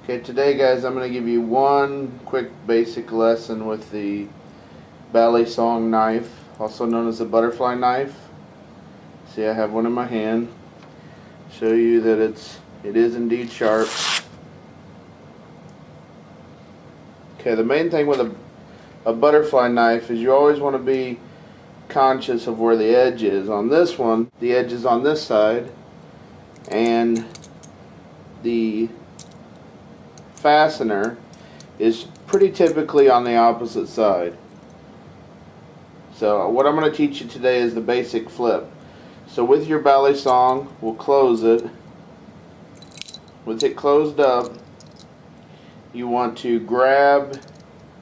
Okay, today guys I'm going to give you one quick basic lesson with the Balisong knife, also known as the butterfly knife. See, I have one in my hand. Show you that it is indeed sharp. Okay, the main thing with a butterfly knife is you always want to be conscious of where the edge is. On this one, the edge is on this side, and the fastener is pretty typically on the opposite side. So what I'm going to teach you today is the basic flip. So with your Balisong, we'll close it. With it closed up, you want to grab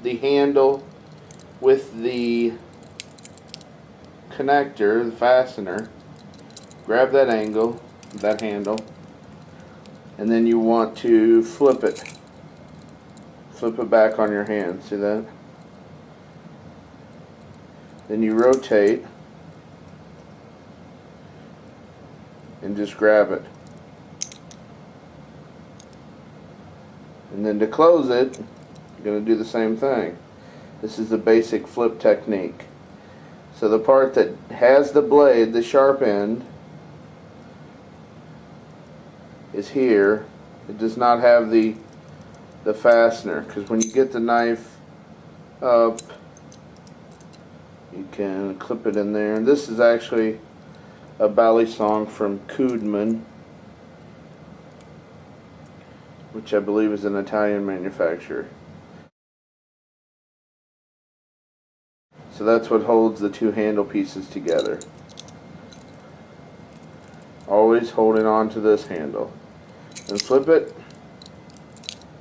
the handle with the connector, the fastener, grab that angle, that handle, and then you want to flip it. Flip it back on your hand, see that? Then you rotate and just grab it. And then to close it, you're going to do the same thing. This is the basic flip technique. So the part that has the blade, the sharp end, is here. It does not have the fastener, because when you get the knife up, you can clip it in there. And this is actually a Balisong from Koodman, which I believe is an Italian manufacturer. So that's what holds the two handle pieces together. Always holding on to this handle. And flip it,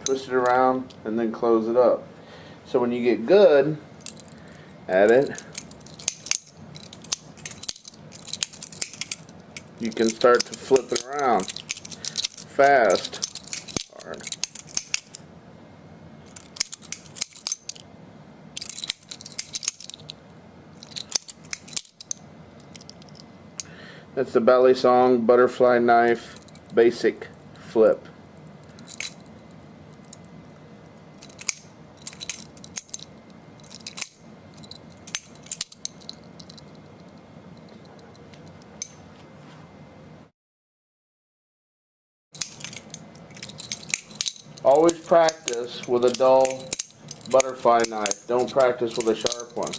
twist it around, and then close it up. So when you get good at it, you can start to flip it around fast. Hard. That's the Balisong butterfly knife basic flip. Always practice with a dull butterfly knife. Don't practice with a sharp one.